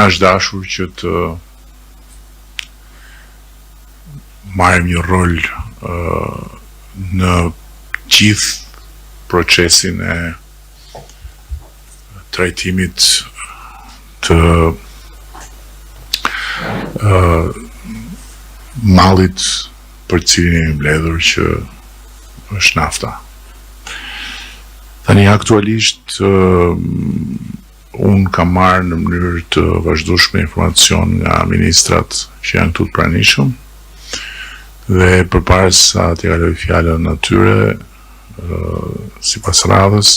është dashur që të marrim një rol në gjithë procesin e trajtimit të mallit për cilin e mbledhur që është nafta. Tani aktualisht unë kam marrë në mënyrë të vazhdueshme informacion nga ministrat që janë këtu të pranishëm dhe përpara sa t'i kaloj fjalën atyre, sipas radhës,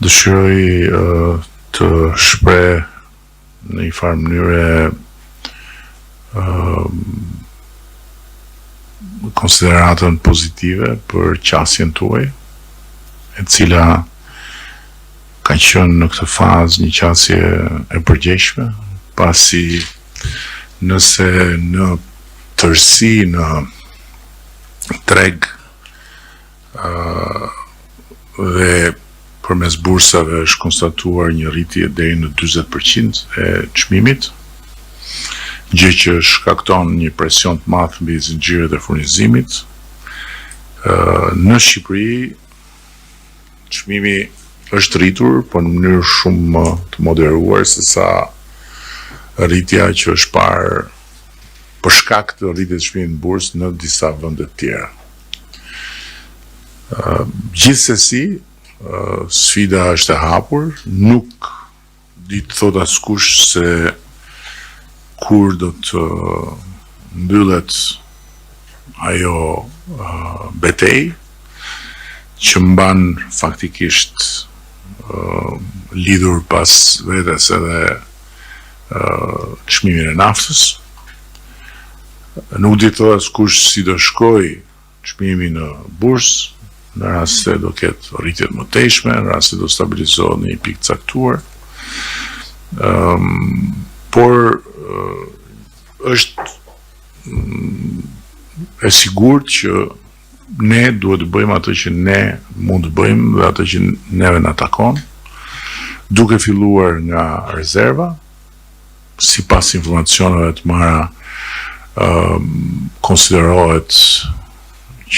dëshiroj të shpreh në një farë mënyre konsideratën pozitive për qasjen tuaj, e cila ka qenë në këtë fazë një qasje e përgjegjshme, pasi nëse në tërësi në treg dhe përmes bursave është konstatuar një rritje deri në 40% e çmimit, gjë që shkakton një presion të madh mbi zinxhiret e furnizimit. Në Shqipëri çmimi është rritur, por në mënyrë shumë të moderuar se sa rritja që është parë për shkak të rritjes së çmimit në bursë në disa vende të tjera. Gjithsesi, sfida është e hapur, nuk di të thot askush se kur do të mbyllet ajo betejë që mban faktikisht lidhur pas vetes edhe çmimin e naftës. Nuk di të thot askush si do shkoj çmimi në bursë, në rast se do ketë rritje të mëtejshme, në rast se do stabilizohet në një pikë caktuar. Por është e sigurt që ne duhet të bëjmë atë që ne mund të bëjmë dhe atë që neve na takon, duke filluar nga rezerva, sipas informacioneve të marra, konsiderohet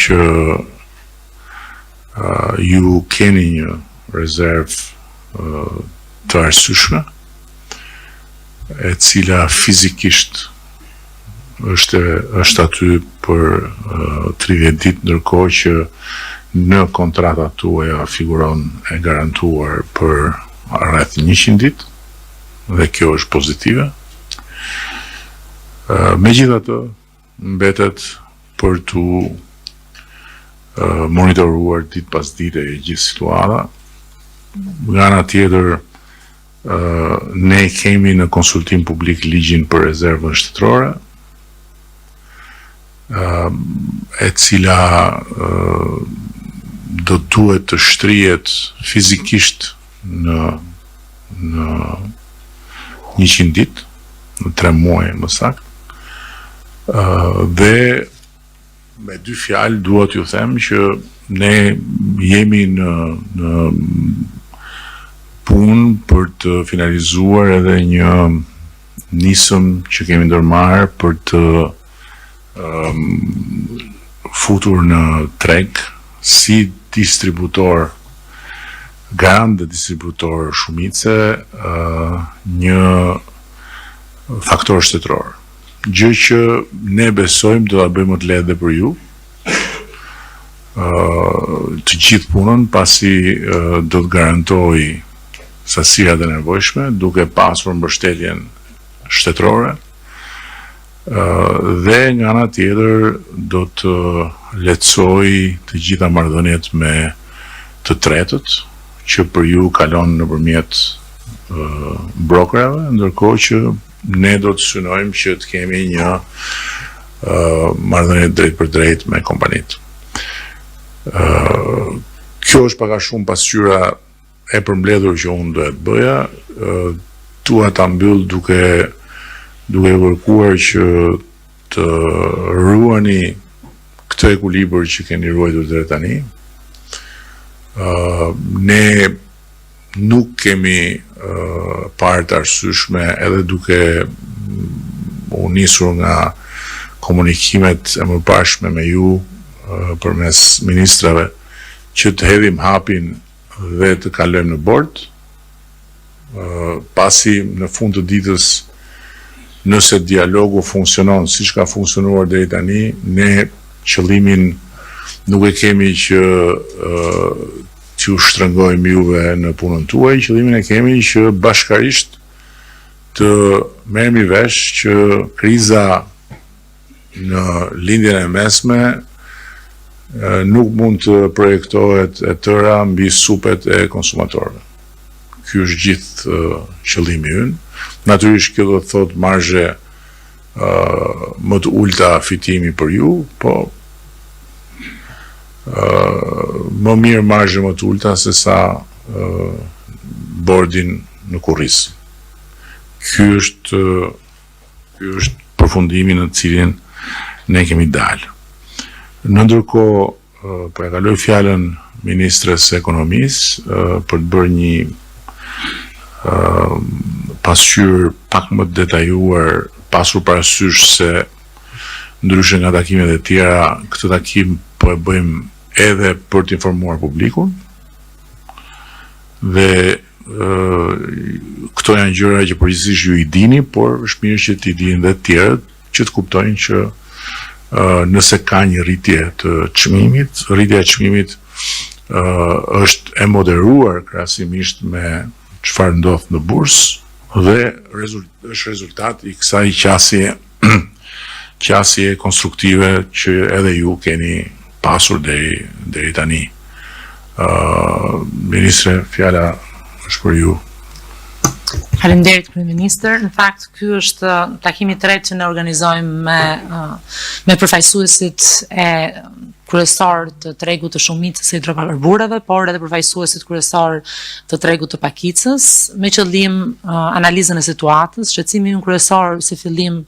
që ju keni një rezervë të arsyeshme, e cila fizikisht është aty për 30 ditë, ndërkohë që në kontratat tuaja figuron e garantuar për rreth 100 ditë, dhe kjo është pozitive. Megjithatë, mbetet për tu monitoruar ditë pas dite e gjithë situata. Nga ana tjetër, ne kemi në konsultim publik ligjin për rezervën shtetërore, e cila do duhet të shtrihet fizikisht në 100 ditë, në 3 muaj më saktë, dhe me dy fjalë duhet ju them që ne jemi në punë për të finalizuar edhe një nisëm që kemi ndërmarrë për të futur në treg si distributor, garant dhe distributor shumice, një faktor shtetëror. Gjë që ne besojmë do ta bëjmë më të lehtë dhe për ju, të gjithë punën, pasi do të garantoj sasirat e nevojshme, duke pasur mbështetjen shtetërore, dhe nga ana tjetër do të lehtësoj të gjitha marrëdhëniet me të tretët, që për ju kalon nëpërmjet brokerave, ndërkohë që ne do të synojmë që të kemi një marrëdhënie drejt për drejt me kompanitë. Kjo është pak a shumë pasqyra e përmbledhur që unë duhet bëja, tua ta mbyll duke kërkuar që të ruani këtë ekuilibër që keni ruajtur deri tani. Ne nuk kemi parë të arsyeshme, edhe duke u nisur nga komunikimet e mëparshme me ju përmes ministrave, që të hedhim hapin dhe të kalojmë në bord, pasi në fund të ditës, nëse dialogu funksionon siç ka funksionuar deri tani, ne qëllimin nuk e kemi që t'ju shtrëngojmë juve në punën tuaj, qëllimin e kemi që bashkarisht të merremi vesh që kriza në lindjen e mesme nuk mund të projektohet e tëra mbi supet e konsumatorëve. Ky është gjithë qëllimi ynë. Natyrisht kjo do të thotë marzhe më të ulta fitimi për ju, po më mirë marzhe më të ulta se sa bordin në kurriz. Ky është përfundimi në cilin ne kemi dalë. Në ndërkohë, po e kaloj fjalën ministres së ekonomisë për të bërë një pasqyrë pak më detajuar, pasur parasysh se ndryshe nga takimet e tjera, këtë takim po e bëjmë edhe për të informuar publikun, dhe këto janë gjëra që përgjithsisht ju i dini, por është mirë që t'i dinë dhe tjerët, që të kuptojnë që nëse ka një rritje të çmimit, rritja e çmimit është e moderuar krahasimisht me çfarë ndodh në bursë dhe është rezultat i kësaj qasje konstruktive që edhe ju keni pasur deri tani. Ministre, fjala është për ju. Faleminderit kryeministër. Në fakt, ky është takimi i tretë që ne organizojmë me përfaqësuesit e kryesor të tregut të shumicës së hidrokarburave, por edhe përfaqësuesit kryesor të tregut të pakicës, me qëllim analizën e situatës. Shqetësimi ynë kryesor si fillim